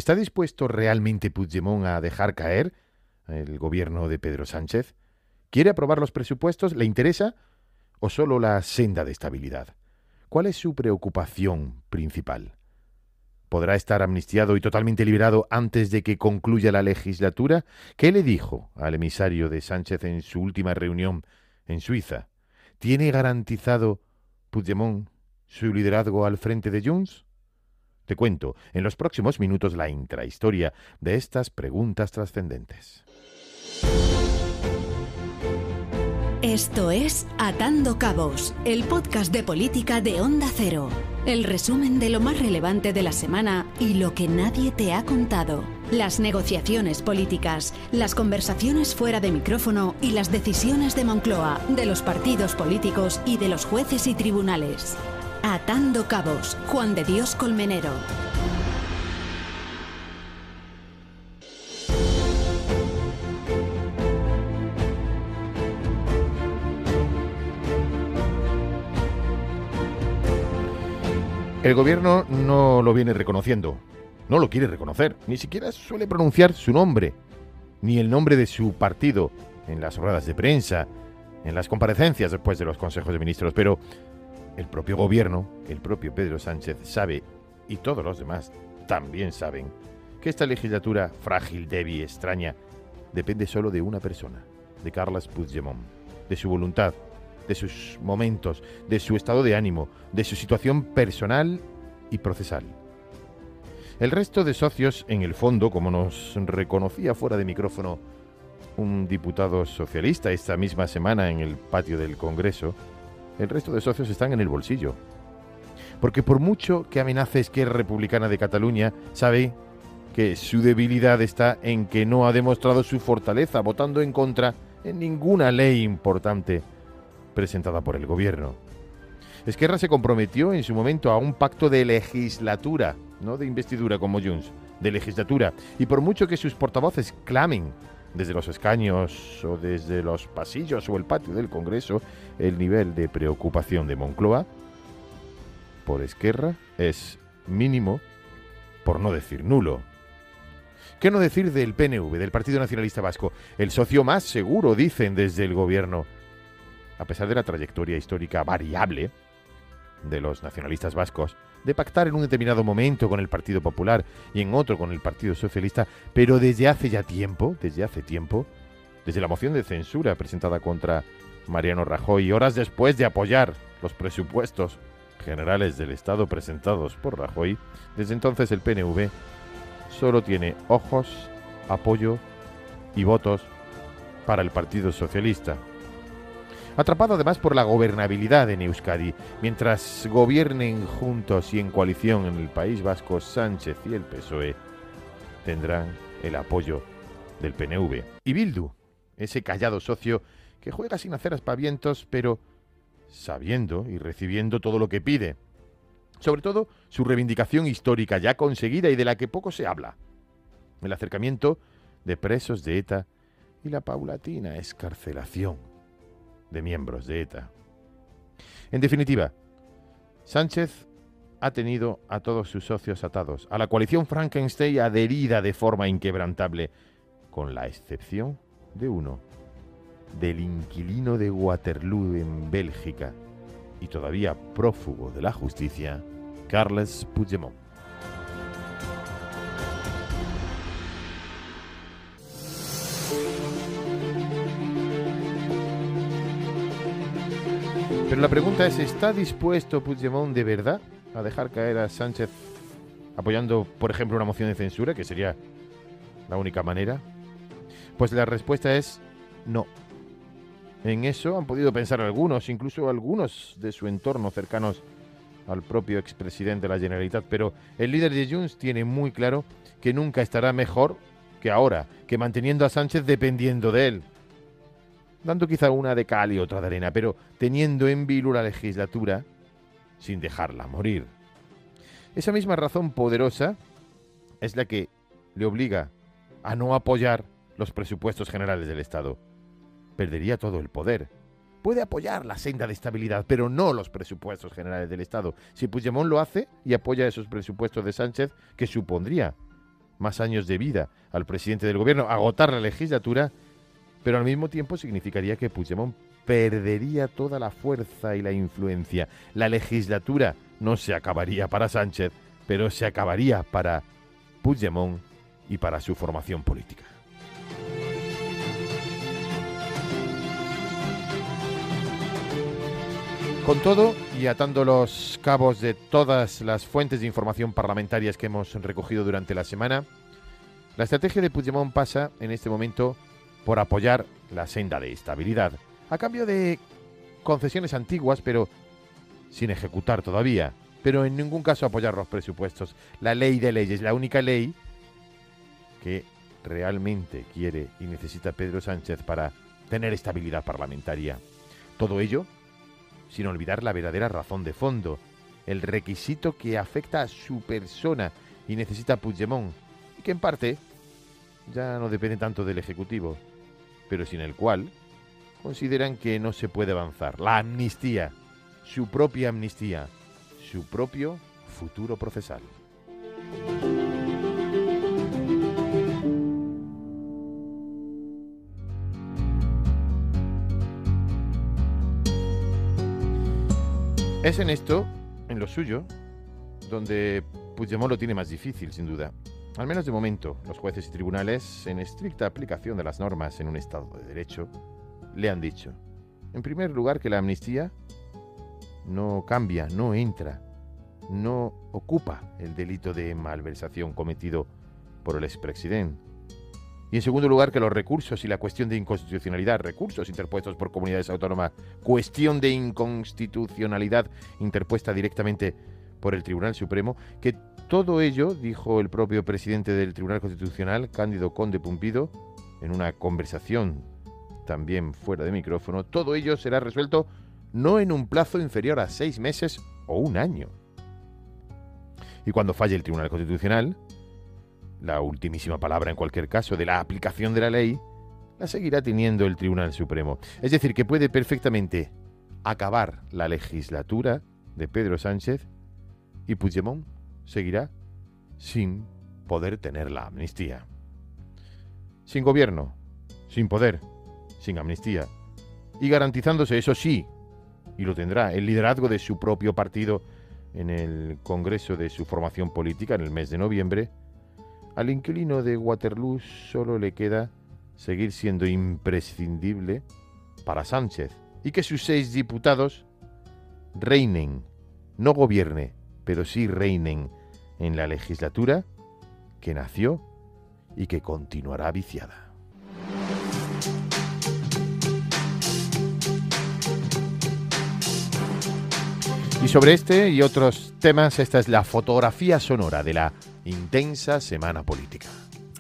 ¿Está dispuesto realmente Puigdemont a dejar caer el gobierno de Pedro Sánchez? ¿Quiere aprobar los presupuestos? ¿Le interesa? ¿O solo la senda de estabilidad? ¿Cuál es su preocupación principal? ¿Podrá estar amnistiado y totalmente liberado antes de que concluya la legislatura? ¿Qué le dijo al emisario de Sánchez en su última reunión en Suiza? ¿Tiene garantizado Puigdemont su liderazgo al frente de Junts? Te cuento en los próximos minutos la intrahistoria de estas preguntas trascendentes. Esto es Atando Cabos, el podcast de política de Onda Cero. El resumen de lo más relevante de la semana y lo que nadie te ha contado. Las negociaciones políticas, las conversaciones fuera de micrófono y las decisiones de Moncloa, de los partidos políticos y de los jueces y tribunales. Atando Cabos, Juan de Dios Colmenero. El gobierno no lo viene reconociendo, no lo quiere reconocer, ni siquiera suele pronunciar su nombre, ni el nombre de su partido en las ruedas de prensa, en las comparecencias después de los consejos de ministros, pero el propio gobierno, el propio Pedro Sánchez sabe, y todos los demás también saben, que esta legislatura frágil, débil, extraña, depende solo de una persona, de Carles Puigdemont, de su voluntad, de sus momentos, de su estado de ánimo, de su situación personal y procesal. El resto de socios, en el fondo, como nos reconocía fuera de micrófono un diputado socialista esta misma semana en el patio del Congreso, el resto de socios están en el bolsillo. Porque por mucho que amenace Esquerra Republicana de Cataluña, sabe que su debilidad está en que no ha demostrado su fortaleza votando en contra en ninguna ley importante presentada por el gobierno. Esquerra se comprometió en su momento a un pacto de legislatura, no de investidura como Junts, de legislatura, y por mucho que sus portavoces clamen desde los escaños o desde los pasillos o el patio del Congreso, el nivel de preocupación de Moncloa por Esquerra es mínimo, por no decir nulo. ¿Qué no decir del PNV, del Partido Nacionalista Vasco? El socio más seguro, dicen desde el gobierno. A pesar de la trayectoria histórica variable de los nacionalistas vascos, de pactar en un determinado momento con el Partido Popular y en otro con el Partido Socialista, pero desde hace tiempo, desde la moción de censura presentada contra Mariano Rajoy, horas después de apoyar los presupuestos generales del Estado presentados por Rajoy, desde entonces el PNV solo tiene ojos, apoyo y votos para el Partido Socialista. Atrapado además por la gobernabilidad en Euskadi. Mientras gobiernen juntos y en coalición en el País Vasco, Sánchez y el PSOE tendrán el apoyo del PNV. Y Bildu, ese callado socio que juega sin hacer aspavientos, pero sabiendo y recibiendo todo lo que pide. Sobre todo su reivindicación histórica ya conseguida y de la que poco se habla. El acercamiento de presos de ETA y la paulatina excarcelación de miembros de ETA. En definitiva, Sánchez ha tenido a todos sus socios atados, a la coalición Frankenstein adherida de forma inquebrantable, con la excepción de uno, del inquilino de Waterloo en Bélgica y todavía prófugo de la justicia, Carles Puigdemont. Pero la pregunta es, ¿está dispuesto Puigdemont de verdad a dejar caer a Sánchez apoyando, por ejemplo, una moción de censura, que sería la única manera? Pues la respuesta es no. En eso han podido pensar algunos, incluso algunos de su entorno cercanos al propio expresidente de la Generalitat, pero el líder de Junts tiene muy claro que nunca estará mejor que ahora, que manteniendo a Sánchez dependiendo de él, dando quizá una de cal y otra de arena, pero teniendo en vilo la legislatura sin dejarla morir. Esa misma razón poderosa es la que le obliga a no apoyar los presupuestos generales del Estado. Perdería todo el poder. Puede apoyar la senda de estabilidad, pero no los presupuestos generales del Estado. Si Puigdemont lo hace y apoya esos presupuestos de Sánchez, ¿qué supondría? más años de vida al presidente del gobierno, agotar la legislatura, pero al mismo tiempo significaría que Puigdemont perdería toda la fuerza y la influencia. La legislatura no se acabaría para Sánchez, pero se acabaría para Puigdemont y para su formación política. Con todo, y atando los cabos de todas las fuentes de información parlamentarias que hemos recogido durante la semana, la estrategia de Puigdemont pasa en este momento por apoyar la senda de estabilidad, a cambio de concesiones antiguas, pero sin ejecutar todavía, pero en ningún caso apoyar los presupuestos. La ley de leyes, la única ley que realmente quiere y necesita Pedro Sánchez para tener estabilidad parlamentaria. Todo ello sin olvidar la verdadera razón de fondo, el requisito que afecta a su persona y necesita Puigdemont, y que en parte ya no depende tanto del Ejecutivo, pero sin el cual consideran que no se puede avanzar. La amnistía, su propia amnistía, su propio futuro procesal. Es en esto, en lo suyo, donde Puigdemont lo tiene más difícil, sin duda. Al menos de momento, los jueces y tribunales, en estricta aplicación de las normas en un Estado de Derecho, le han dicho, en primer lugar, que la amnistía no cambia, no entra, no ocupa el delito de malversación cometido por el expresidente. Y en segundo lugar, que los recursos y la cuestión de inconstitucionalidad, recursos interpuestos por comunidades autónomas, cuestión de inconstitucionalidad interpuesta directamente por el Tribunal Supremo, que todo ello, dijo el propio presidente del Tribunal Constitucional, Cándido Conde Pumpido, en una conversación también fuera de micrófono, todo ello será resuelto no en un plazo inferior a 6 meses o un año. Y cuando falle el Tribunal Constitucional, la ultimísima palabra en cualquier caso de la aplicación de la ley la seguirá teniendo el Tribunal Supremo. Es decir, que puede perfectamente acabar la legislatura de Pedro Sánchez y Puigdemont seguirá sin poder tener la amnistía. Sin gobierno, sin poder, sin amnistía y garantizándose, eso sí, y lo tendrá, el liderazgo de su propio partido en el Congreso de su formación política en el mes de noviembre. Al inquilino de Waterloo solo le queda seguir siendo imprescindible para Sánchez y que sus 6 diputados reinen, no gobierne, pero sí reinen en la legislatura que nació y que continuará viciada. Y sobre este y otros temas, esta es la fotografía sonora de la intensa semana política.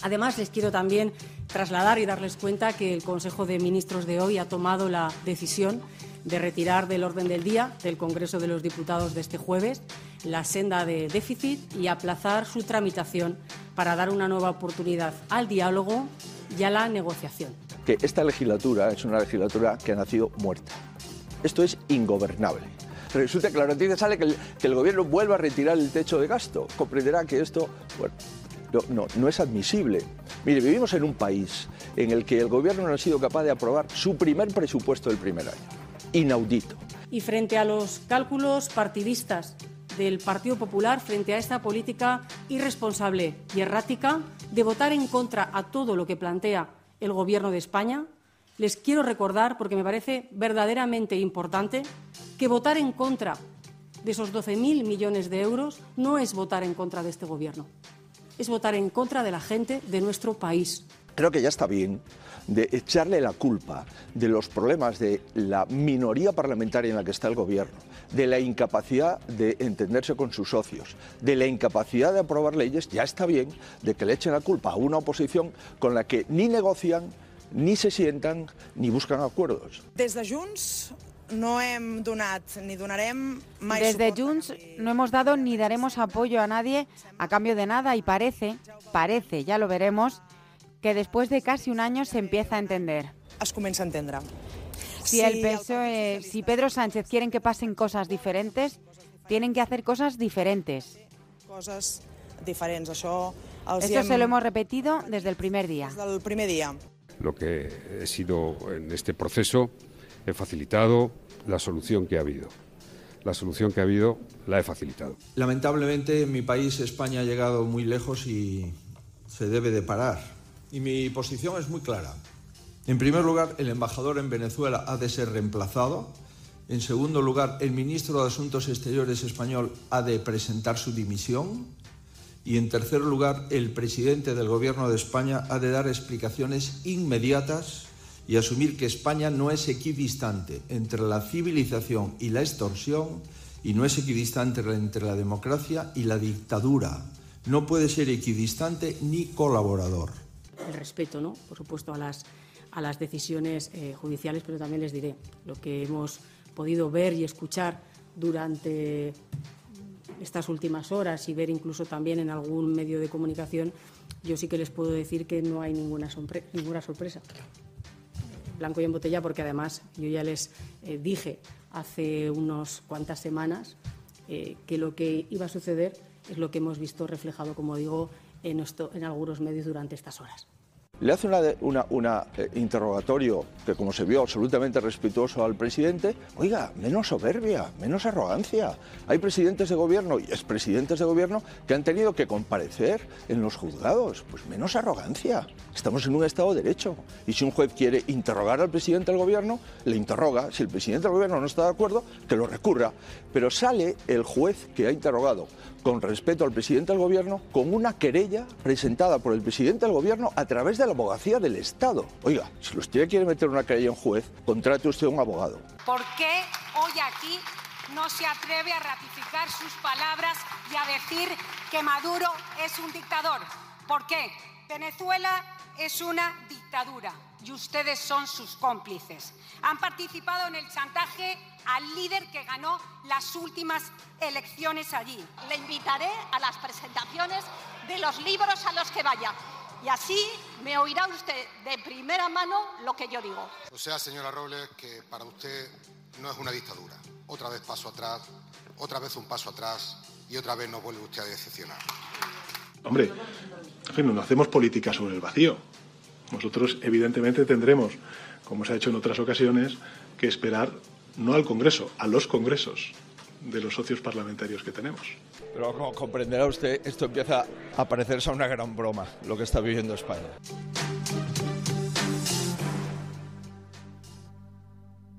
Además, les quiero también trasladar y darles cuenta que el Consejo de Ministros de hoy ha tomado la decisión de retirar del orden del día del Congreso de los Diputados de este jueves la senda de déficit y aplazar su tramitación para dar una nueva oportunidad al diálogo y a la negociación. Que esta legislatura es una legislatura que ha nacido muerta. Esto es ingobernable. Resulta que la noticia sale que el gobierno vuelva a retirar el techo de gasto. Comprenderá que esto, bueno, no es admisible. Mire, vivimos en un país en el que el gobierno no ha sido capaz de aprobar su primer presupuesto del primer año. Inaudito. Y frente a los cálculos partidistas del Partido Popular, frente a esta política irresponsable y errática de votar en contra a todo lo que plantea el Gobierno de España, les quiero recordar, porque me parece verdaderamente importante, que votar en contra de esos 12.000 millones de euros no es votar en contra de este Gobierno, es votar en contra de la gente de nuestro país. Creo que ya está bien de echarle la culpa de los problemas de la minoría parlamentaria en la que está el Gobierno, de la incapacidad de entenderse con sus socios, de la incapacidad de aprobar leyes. Ya está bien de que le echen la culpa a una oposición con la que ni negocian, ni se sientan, ni buscan acuerdos. Desde Junts no hem donat ni donarem mai Desde suport Junts no hemos dado ni daremos apoyo a nadie a cambio de nada y parece, ya lo veremos, que después de casi un año se empieza a entender. es comença a entendre. Si el PSOE, si Pedro Sánchez quieren que pasen cosas diferentes, tienen que hacer cosas diferentes. Coses diferents. Això Esto se lo hemos repetido desde el primer día. Des del primer dia. Lo que he sido en este proceso, he facilitado la solución que ha habido. La solución que ha habido la he facilitado. Lamentablemente mi país, España, ha llegado muy lejos y se debe de parar. Y mi posición es muy clara. En primer lugar, el embajador en Venezuela ha de ser reemplazado. En segundo lugar, el ministro de Asuntos Exteriores español ha de presentar su dimisión. Y en tercer lugar, el presidente del Gobierno de España ha de dar explicaciones inmediatas y asumir que España no es equidistante entre la civilización y la extorsión y no es equidistante entre la democracia y la dictadura. No puede ser equidistante ni colaborador. El respeto, ¿no?, por supuesto, a las decisiones judiciales, pero también les diré lo que hemos podido ver y escuchar durante estas últimas horas y ver incluso también en algún medio de comunicación. Yo sí que les puedo decir que no hay ninguna sorpresa. Blanco y en botella, porque además yo ya les dije hace unas cuantas semanas que lo que iba a suceder es lo que hemos visto reflejado, como digo, en algunos medios durante estas horas. Le hace un interrogatorio que, como se vio, absolutamente respetuoso al presidente. Oiga, menos soberbia, menos arrogancia. Hay presidentes de gobierno y expresidentes de gobierno que han tenido que comparecer en los juzgados. Pues menos arrogancia. Estamos en un Estado de Derecho. Y si un juez quiere interrogar al presidente del gobierno, le interroga. Si el presidente del gobierno no está de acuerdo, que lo recurra. Pero sale el juez que ha interrogado con respeto al presidente del gobierno con una querella presentada por el presidente del gobierno a través de la abogacía del Estado. Oiga, si usted quiere meter una querella en juez, contrate usted un abogado. ¿Por qué hoy aquí no se atreve a ratificar sus palabras y a decir que Maduro es un dictador? ¿Por qué? Venezuela es una dictadura y ustedes son sus cómplices. Han participado en el chantaje al líder que ganó las últimas elecciones allí. Le invitaré a las presentaciones de los libros a los que vaya. Y así me oirá usted de primera mano lo que yo digo. O sea, señora Robles, que para usted no es una dictadura. Otra vez paso atrás, otra vez un paso atrás y otra vez nos vuelve usted a decepcionar. Hombre, en fin, no hacemos política sobre el vacío. Nosotros, evidentemente, tendremos, como se ha hecho en otras ocasiones, que esperar no al Congreso, a los congresos de los socios parlamentarios que tenemos. Pero como comprenderá usted, esto empieza a parecerse a una gran broma, lo que está viviendo España.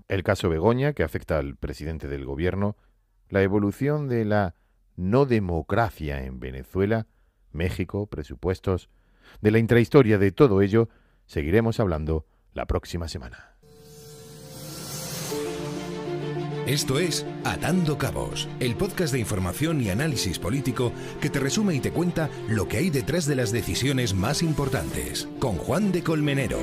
El caso Begoña, que afecta al presidente del gobierno, la evolución de la no democracia en Venezuela, México, presupuestos, de la intrahistoria de todo ello, seguiremos hablando la próxima semana. Esto es Atando Cabos, el podcast de información y análisis político que te resume y te cuenta lo que hay detrás de las decisiones más importantes, con Juan de Colmenero.